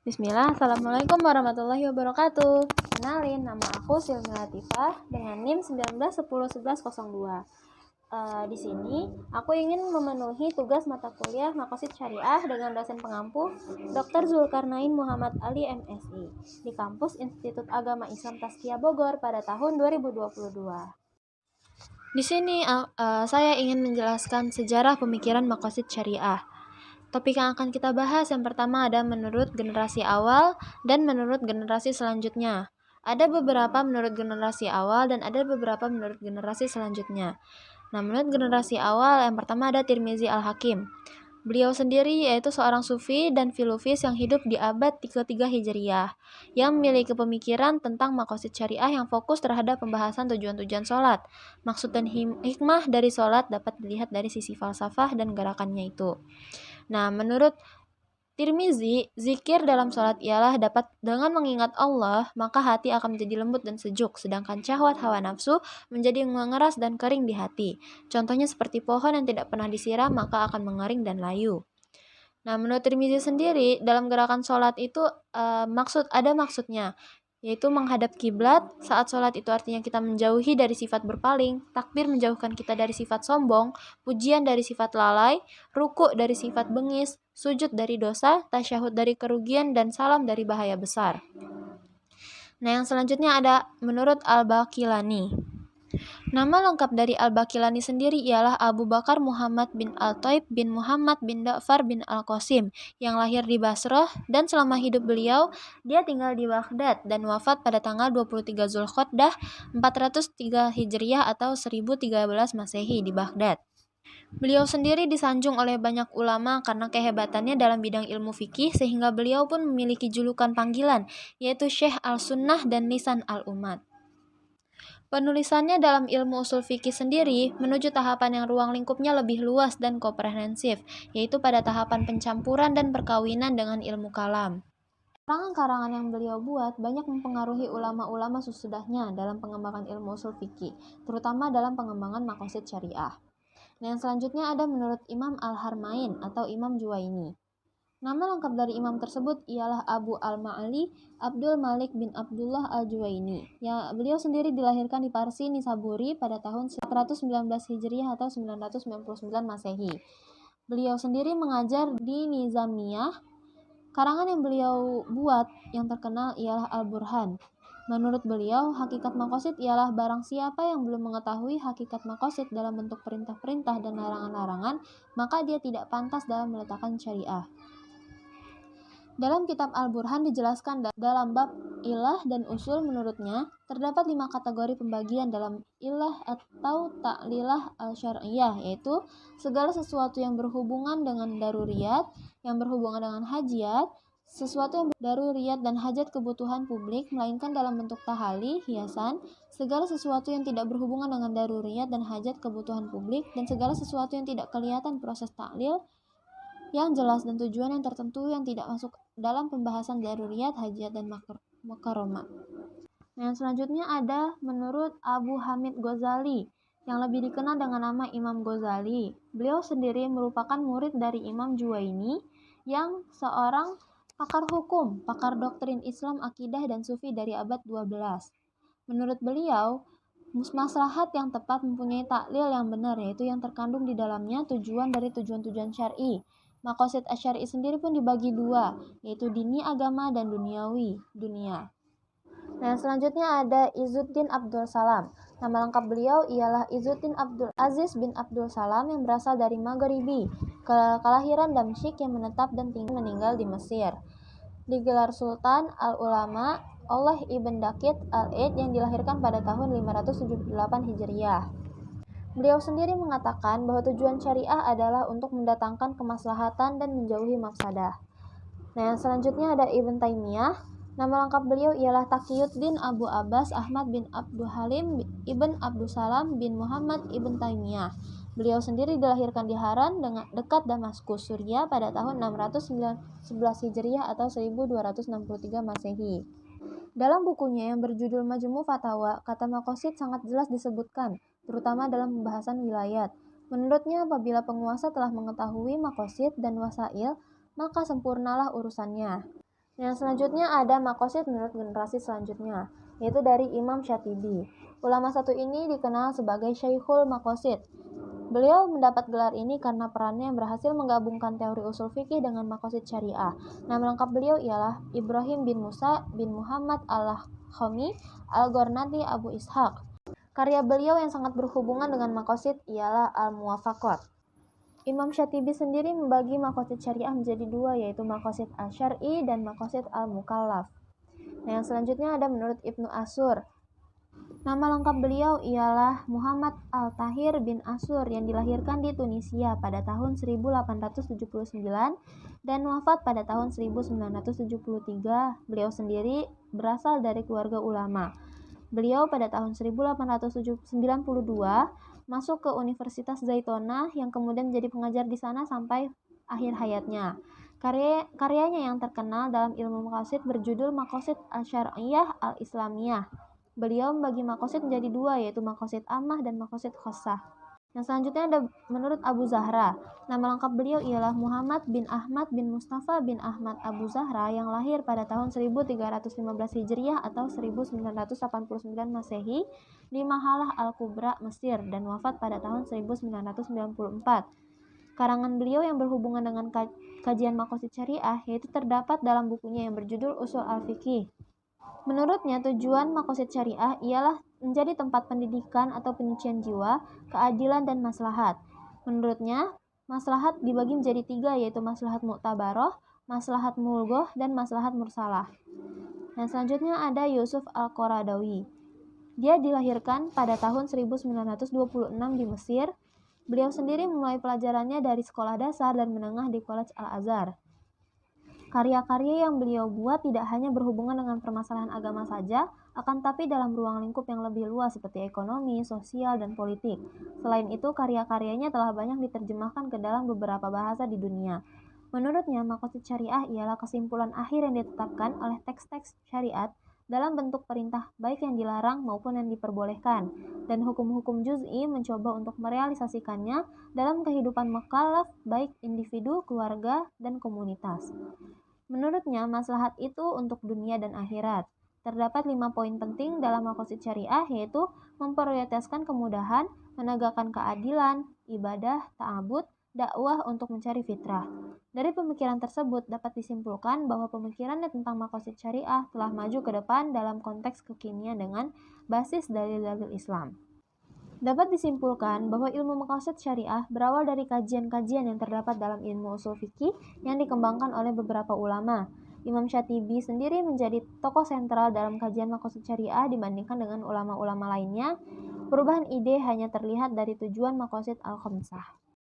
Bismillah, Assalamualaikum warahmatullahi wabarakatuh. Kenalin, nama aku Silmi Latifah dengan NIM 19101102. Di sini, aku ingin memenuhi tugas mata kuliah Maqasid Syariah dengan dosen pengampu Dr. Zulkarnain Muhammad Ali MSI di kampus Institut Agama Islam Tazkiyah Bogor pada tahun 2022. Di sini, saya ingin menjelaskan sejarah pemikiran Maqasid Syariah. Topik yang akan kita bahas yang pertama ada menurut generasi awal dan menurut generasi selanjutnya. Ada beberapa menurut generasi awal dan ada beberapa menurut generasi selanjutnya. Nah, menurut generasi awal yang pertama ada Tirmizi Al-Hakim. Beliau sendiri yaitu seorang sufi dan filosofis yang hidup di abad ke-3 Hijriyah, yang memiliki pemikiran tentang maqasid syariah yang fokus terhadap pembahasan tujuan-tujuan sholat. Maksud dan hikmah dari sholat dapat dilihat dari sisi falsafah dan gerakannya itu. Nah, menurut Tirmizi, zikir dalam sholat ialah dapat dengan mengingat Allah, maka hati akan menjadi lembut dan sejuk, sedangkan syahwat hawa nafsu menjadi mengeras dan kering di hati. Contohnya seperti pohon yang tidak pernah disiram, maka akan mengering dan layu. Nah, menurut Tirmizi sendiri, dalam gerakan sholat itu maksudnya, yaitu menghadap kiblat. Saat sholat itu artinya kita menjauhi dari sifat berpaling, takbir menjauhkan kita dari sifat sombong, pujian dari sifat lalai, ruku dari sifat bengis, sujud dari dosa, tasyahud dari kerugian, dan salam dari bahaya besar. Nah, yang selanjutnya ada menurut Al-Baqilani. Nama lengkap dari Al-Baqilani sendiri ialah Abu Bakar Muhammad bin Al-Taib bin Muhammad bin Ja'far bin Al-Qasim, yang lahir di Basrah dan selama hidup beliau, dia tinggal di Baghdad dan wafat pada tanggal 23 Zulqa'dah 403 Hijriah atau 1013 Masehi di Baghdad. Beliau sendiri disanjung oleh banyak ulama karena kehebatannya dalam bidang ilmu fikih, sehingga beliau pun memiliki julukan panggilan, yaitu Syekh Al-Sunnah dan Lisan Al-Ummah. Penulisannya dalam ilmu usul fikih sendiri menuju tahapan yang ruang lingkupnya lebih luas dan komprehensif, yaitu pada tahapan pencampuran dan perkawinan dengan ilmu kalam. Karangan-karangan yang beliau buat banyak mempengaruhi ulama-ulama sesudahnya dalam pengembangan ilmu usul fikih, terutama dalam pengembangan maqasid syariah. Nah, yang selanjutnya ada menurut Imam Al-Harmain atau Imam Juwaini. Nama lengkap dari imam tersebut ialah Abu Al-Ma'ali Abdul Malik bin Abdullah Al-Juwaini. Ya, beliau sendiri dilahirkan di Parsi, Nisaburi pada tahun 419 Hijriah atau 999 Masehi. Beliau sendiri mengajar di Nizamiyah. Karangan yang beliau buat yang terkenal ialah Al-Burhan. Menurut beliau, hakikat maqasid ialah barang siapa yang belum mengetahui hakikat maqasid dalam bentuk perintah-perintah dan larangan-larangan, maka dia tidak pantas dalam meletakkan syariah. Dalam kitab Al-Burhan dijelaskan dalam bab ilah dan usul menurutnya, terdapat 5 kategori pembagian dalam ilah atau ta'lilah al-syar'iyah, yaitu segala sesuatu yang berhubungan dengan daruriyat, yang berhubungan dengan hajat, sesuatu yang daruriyat dan hajat kebutuhan publik, melainkan dalam bentuk tahali, hiasan, segala sesuatu yang tidak berhubungan dengan daruriyat dan hajat kebutuhan publik, dan segala sesuatu yang tidak kelihatan proses taklil, yang jelas dan tujuan yang tertentu yang tidak masuk dalam pembahasan daruriyat, hajat, dan makaroma. Nah, yang selanjutnya ada menurut Abu Hamid Ghazali, yang lebih dikenal dengan nama Imam Ghazali. Beliau sendiri merupakan murid dari Imam Juwaini, yang seorang pakar hukum, pakar doktrin Islam, akidah, dan sufi dari abad 12. Menurut beliau, maslahat yang tepat mempunyai taklil yang benar, yaitu yang terkandung di dalamnya tujuan dari tujuan-tujuan syar'i. Maqasid asyari sendiri pun dibagi 2, yaitu dini agama dan duniawi, dunia. Nah, selanjutnya ada Izzuddin Abdul Salam. Nama lengkap beliau ialah Izzuddin Abdul Aziz bin Abdul Salam, yang berasal dari Maghribi, kelahiran Damsyik yang menetap dan meninggal di Mesir. Digelar Sultan Al-Ulama oleh Ibn Dakit Al-Aid yang dilahirkan pada tahun 578 Hijriah. Beliau sendiri mengatakan bahwa tujuan syariah adalah untuk mendatangkan kemaslahatan dan menjauhi mafsadah. Nah, yang selanjutnya ada Ibn Taimiyah. Nama lengkap beliau ialah Taqiyuddin Abu Abbas Ahmad bin Abdul Halim Ibn Abdul Salam bin Muhammad Ibn Taimiyah. Beliau sendiri dilahirkan di Haran dekat Damaskus, Suriah pada tahun 611 Hijriah atau 1263 Masehi. Dalam bukunya yang berjudul Majmu' Fatawa, kata maqasid sangat jelas disebutkan, terutama dalam pembahasan wilayat. Menurutnya, apabila penguasa telah mengetahui maqasid dan wasail, maka sempurnalah urusannya. Yang selanjutnya ada maqasid menurut generasi selanjutnya, yaitu dari Imam Syatibi. Ulama satu ini dikenal sebagai Syekhul Maqasid. Beliau mendapat gelar ini karena perannya yang berhasil menggabungkan teori usul fikih dengan maqasid syariah. Nama lengkap beliau ialah Ibrahim bin Musa bin Muhammad al-Khami al-Gharnati Abu Ishaq. Karya beliau yang sangat berhubungan dengan maqasid ialah Al-Muwafaqat. Imam Syatibi sendiri membagi maqasid syariah menjadi dua, yaitu maqasid al-syar'i dan maqasid al-mukallaf. Nah, yang selanjutnya ada menurut Ibnu Ashur. Nama lengkap beliau ialah Muhammad Al-Tahir bin Ashur yang dilahirkan di Tunisia pada tahun 1879 dan wafat pada tahun 1973. Beliau sendiri berasal dari keluarga ulama. Beliau pada tahun 1892 masuk ke Universitas Zaitunah yang kemudian menjadi pengajar di sana sampai akhir hayatnya. Karyanya yang terkenal dalam ilmu maqasid berjudul Maqasid Al-Syar'iyah Al-Islamiyah. Beliau membagi maqasid menjadi dua, yaitu maqasid ammah dan maqasid khassah. Yang selanjutnya ada menurut Abu Zahra. Nama lengkap beliau ialah Muhammad bin Ahmad bin Mustafa bin Ahmad Abu Zahra yang lahir pada tahun 1315 Hijriah atau 1989 Masehi di Mahalah Al-Kubra, Mesir dan wafat pada tahun 1994. Karangan beliau yang berhubungan dengan kajian maqasid syariah yaitu terdapat dalam bukunya yang berjudul Ushul Al-Fiqih. Menurutnya, tujuan maqasid syariah ialah menjadi tempat pendidikan atau penyucian jiwa, keadilan, dan maslahat. Menurutnya, maslahat dibagi menjadi tiga, yaitu maslahat mu'tabaroh, maslahat mulgoh, dan maslahat mursalah. Dan selanjutnya ada Yusuf Al-Qaradawi. Dia dilahirkan pada tahun 1926 di Mesir. Beliau sendiri memulai pelajarannya dari sekolah dasar dan menengah di College Al-Azhar. Karya-karya yang beliau buat tidak hanya berhubungan dengan permasalahan agama saja, akan tapi dalam ruang lingkup yang lebih luas seperti ekonomi, sosial, dan politik. Selain itu, karya-karyanya telah banyak diterjemahkan ke dalam beberapa bahasa di dunia. Menurutnya, maqasid syariah ialah kesimpulan akhir yang ditetapkan oleh teks-teks syariat dalam bentuk perintah baik yang dilarang maupun yang diperbolehkan, dan hukum-hukum juz'i mencoba untuk merealisasikannya dalam kehidupan mukallaf baik individu, keluarga, dan komunitas. Menurutnya, maslahat itu untuk dunia dan akhirat. Terdapat 5 poin penting dalam maqasid syariah, yaitu memprioritaskan kemudahan, menegakkan keadilan, ibadah, ta'abud, dakwah untuk mencari fitrah. Dari pemikiran tersebut dapat disimpulkan bahwa pemikirannya tentang maqasid syariah telah maju ke depan dalam konteks kekinian dengan basis dalil-dalil Islam. Dapat disimpulkan bahwa ilmu maqasid syariah berawal dari kajian-kajian yang terdapat dalam ilmu usul fikih yang dikembangkan oleh beberapa ulama. Imam Syatibi sendiri menjadi tokoh sentral dalam kajian maqasid syariah dibandingkan dengan ulama-ulama lainnya. Perubahan ide hanya terlihat dari tujuan maqasid al-khamsah.